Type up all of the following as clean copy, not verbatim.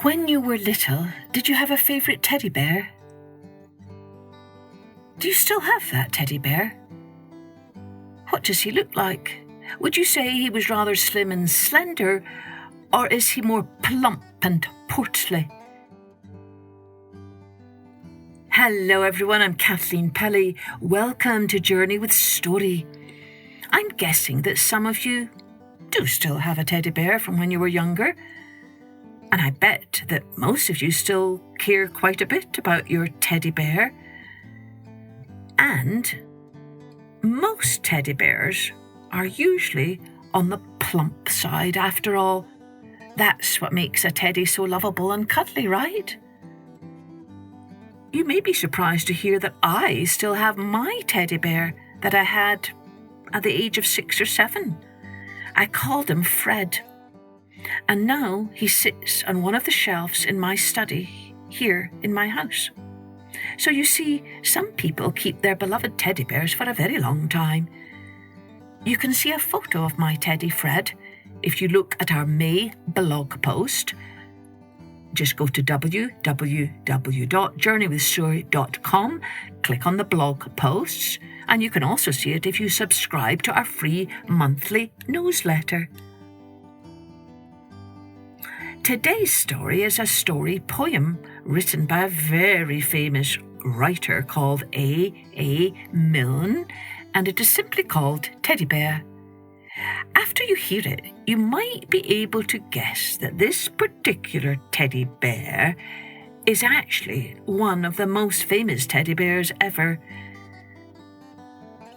When you were little, did you have a favourite teddy bear? Do you still have that teddy bear? What does he look like? Would you say he was rather slim and slender, or is he more plump and portly? Hello everyone, I'm Kathleen Pelly. Welcome to Journey with Story. I'm guessing that some of you do still have a teddy bear from when you were younger. And I bet that most of you still care quite a bit about your teddy bear. And most teddy bears are usually on the plump side. After all, that's what makes a teddy so lovable and cuddly, right? You may be surprised to hear that I still have my teddy bear that I had at the age of 6 or 7. I called him Fred. And now he sits on one of the shelves in my study here in my house. So you see, some people keep their beloved teddy bears for a very long time. You can see a photo of my teddy Fred if you look at our May blog post. Just go to www.journeywithstory.com, click on the blog posts, and you can also see it if you subscribe to our free monthly newsletter. Today's story is a story poem written by a very famous writer called A. Milne, and it is simply called Teddy Bear. After you hear it, you might be able to guess that this particular teddy bear is actually one of the most famous teddy bears ever.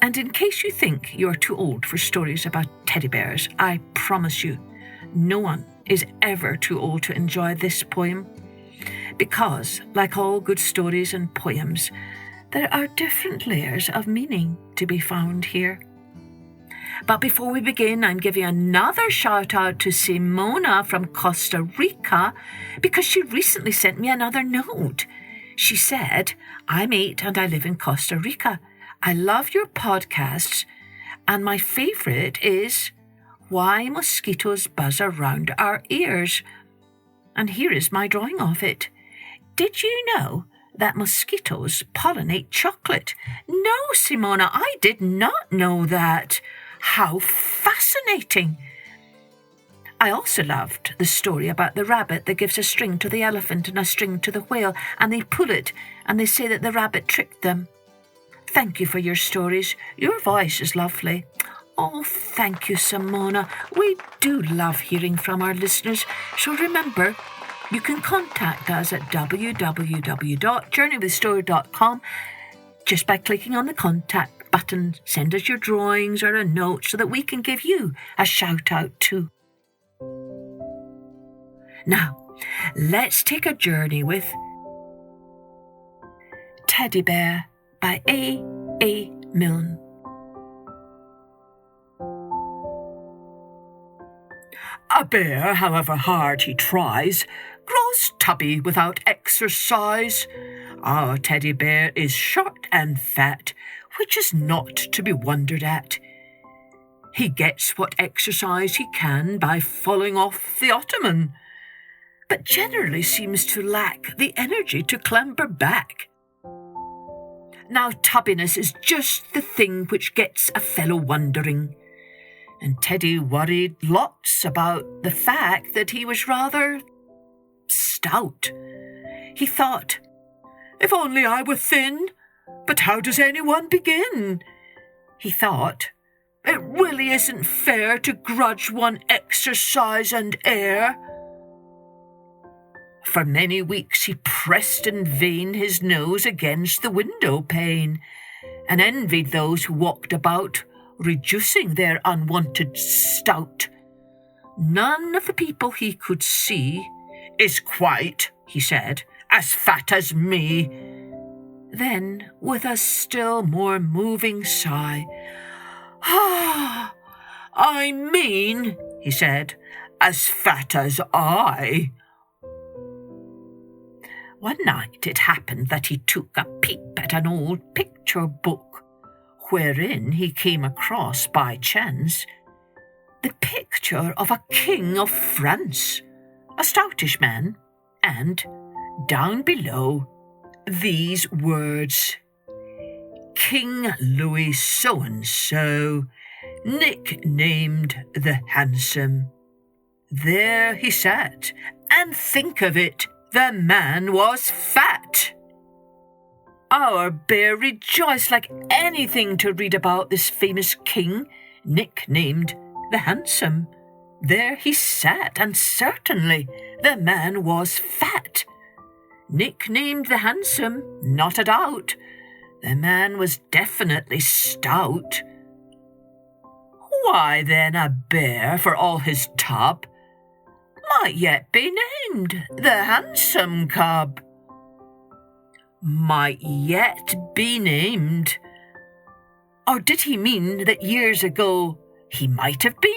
And in case you think you're too old for stories about teddy bears, I promise you, no one is ever too old to enjoy this poem, because, like all good stories and poems, there are different layers of meaning to be found here. But before we begin, I'm giving another shout out to Simona from Costa Rica, because she recently sent me another note. She said, "I'm 8 and I live in Costa Rica. I love your podcasts, and my favourite is Why Mosquitoes Buzz Around Our Ears. And here is my drawing of it. Did you know that mosquitoes pollinate chocolate? No, Simona, I did not know that. How fascinating. I also loved the story about the rabbit that gives a string to the elephant and a string to the whale, and they pull it, and they say that the rabbit tricked them. Thank you for your stories. Your voice is lovely." Oh, thank you, Simona. We do love hearing from our listeners. So remember, you can contact us at www.journeywithstory.com just by clicking on the contact button. Send us your drawings or a note so that we can give you a shout out too. Now, let's take a journey with Teddy Bear by A. Milne. A bear, however hard he tries, grows tubby without exercise. Our teddy bear is short and fat, which is not to be wondered at. He gets what exercise he can by falling off the ottoman, but generally seems to lack the energy to clamber back. Now, tubbiness is just the thing which gets a fellow wondering. And Teddy worried lots about the fact that he was rather stout. He thought, "If only I were thin, but how does anyone begin?" He thought, "It really isn't fair to grudge one exercise and air." For many weeks he pressed in vain his nose against the window pane, and envied those who walked about, reducing their unwanted stout. None of the people he could see is quite, he said, as fat as me. Then, with a still more moving sigh, I mean, he said, as fat as I. One night it happened that he took a peep at an old picture book, wherein he came across by chance the picture of a king of France, a stoutish man, and down below these words: King Louis so-and-so, nicknamed the Handsome. There he sat, and think of it, the man was fat. Our bear rejoiced like anything to read about this famous king, nicknamed the Handsome. There he sat, and certainly the man was fat. Nicknamed the Handsome, not a doubt. The man was definitely stout. Why then a bear, for all his tub, might yet be named the Handsome Cub. Might yet be named. Or did he mean that years ago he might have been?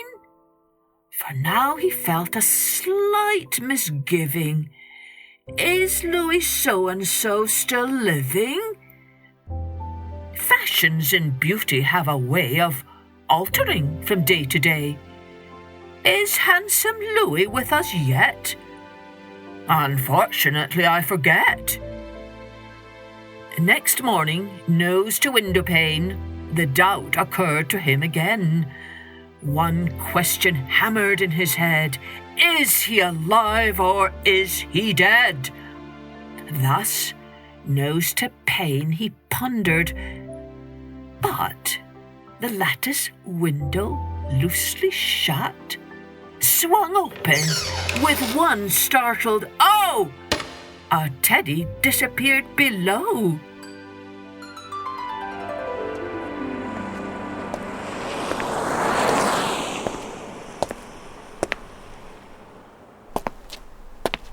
For now he felt a slight misgiving. Is Louis so-and-so still living? Fashions in beauty have a way of altering from day to day. Is handsome Louis with us yet? Unfortunately, I forget. Next morning, nose to window pane, the doubt occurred to him again. One question hammered in his head: is he alive or is he dead? Thus, nose to pane, he pondered. But the lattice window, loosely shut, swung open with one startled "Oh!" Our teddy disappeared below.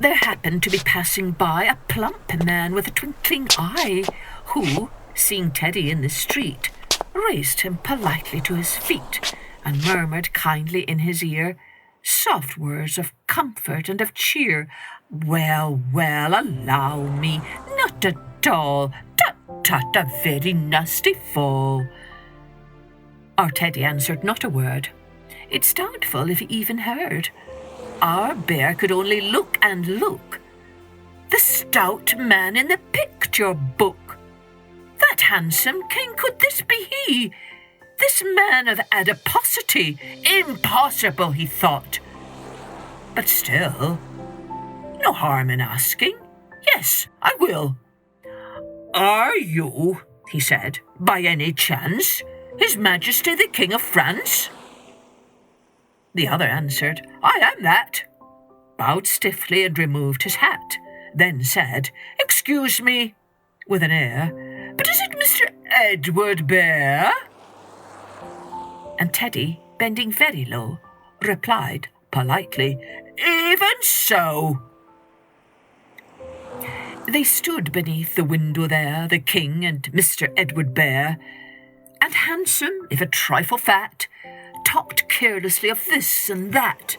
There happened to be passing by a plump man with a twinkling eye, who, seeing Teddy in the street, raised him politely to his feet and murmured kindly in his ear soft words of comfort and of cheer. Well, well, allow me, not at all, tut, a very nasty fall. Our Teddy answered not a word. It's doubtful if he even heard. Our bear could only look and look. The stout man in the picture book. That handsome king, could this be he? This man of adiposity? Impossible, he thought. But still, no harm in asking. Yes, I will. Are you, he said, by any chance, His Majesty the King of France? The other answered, I am that, bowed stiffly and removed his hat, then said, Excuse me, with an air, but is it Mr. Edward Bear? And Teddy, bending very low, replied politely, Even so. They stood beneath the window there, the king and Mr. Edward Bear, and handsome, if a trifle fat, talked carelessly of this and that.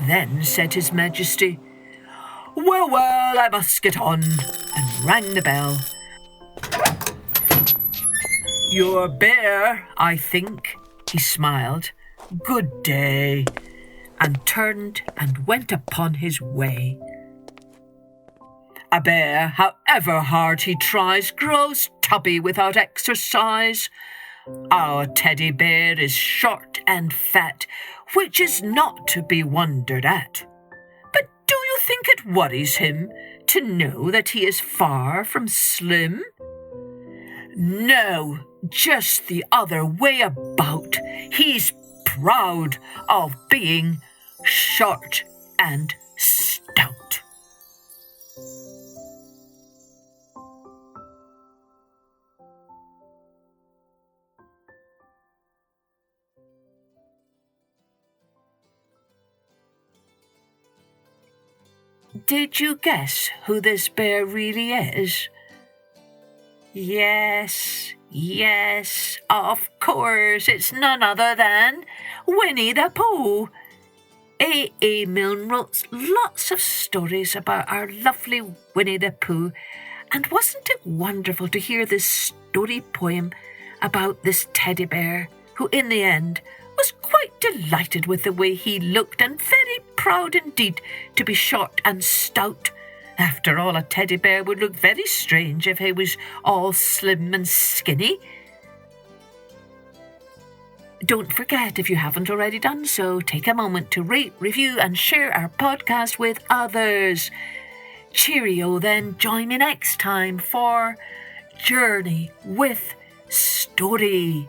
Then said His Majesty, Well, well, I must get on, and rang the bell. Your bear, I think, he smiled. Good day, and turned and went upon his way. A bear, however hard he tries, grows tubby without exercise. Our teddy bear is short and fat, which is not to be wondered at. But do you think it worries him to know that he is far from slim? No, just the other way about. He's proud of being short and stout. Did you guess who this bear really is? Yes, of course, it's none other than Winnie the Pooh. A. Milne wrote lots of stories about our lovely Winnie the Pooh, and wasn't it wonderful to hear this story poem about this teddy bear, who in the end was quite delighted with the way he looked and very proud indeed to be short and stout, After all, a teddy bear would look very strange if he was all slim and skinny. Don't forget, if you haven't already done so, take a moment to rate, review, and share our podcast with others. Cheerio then. Join me next time for Journey with Story.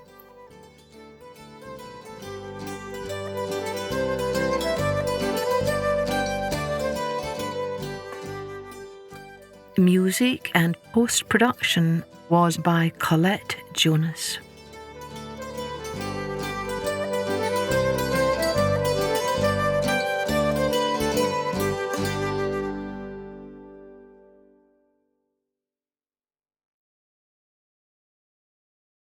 Music and post-production was by Colette Jonas.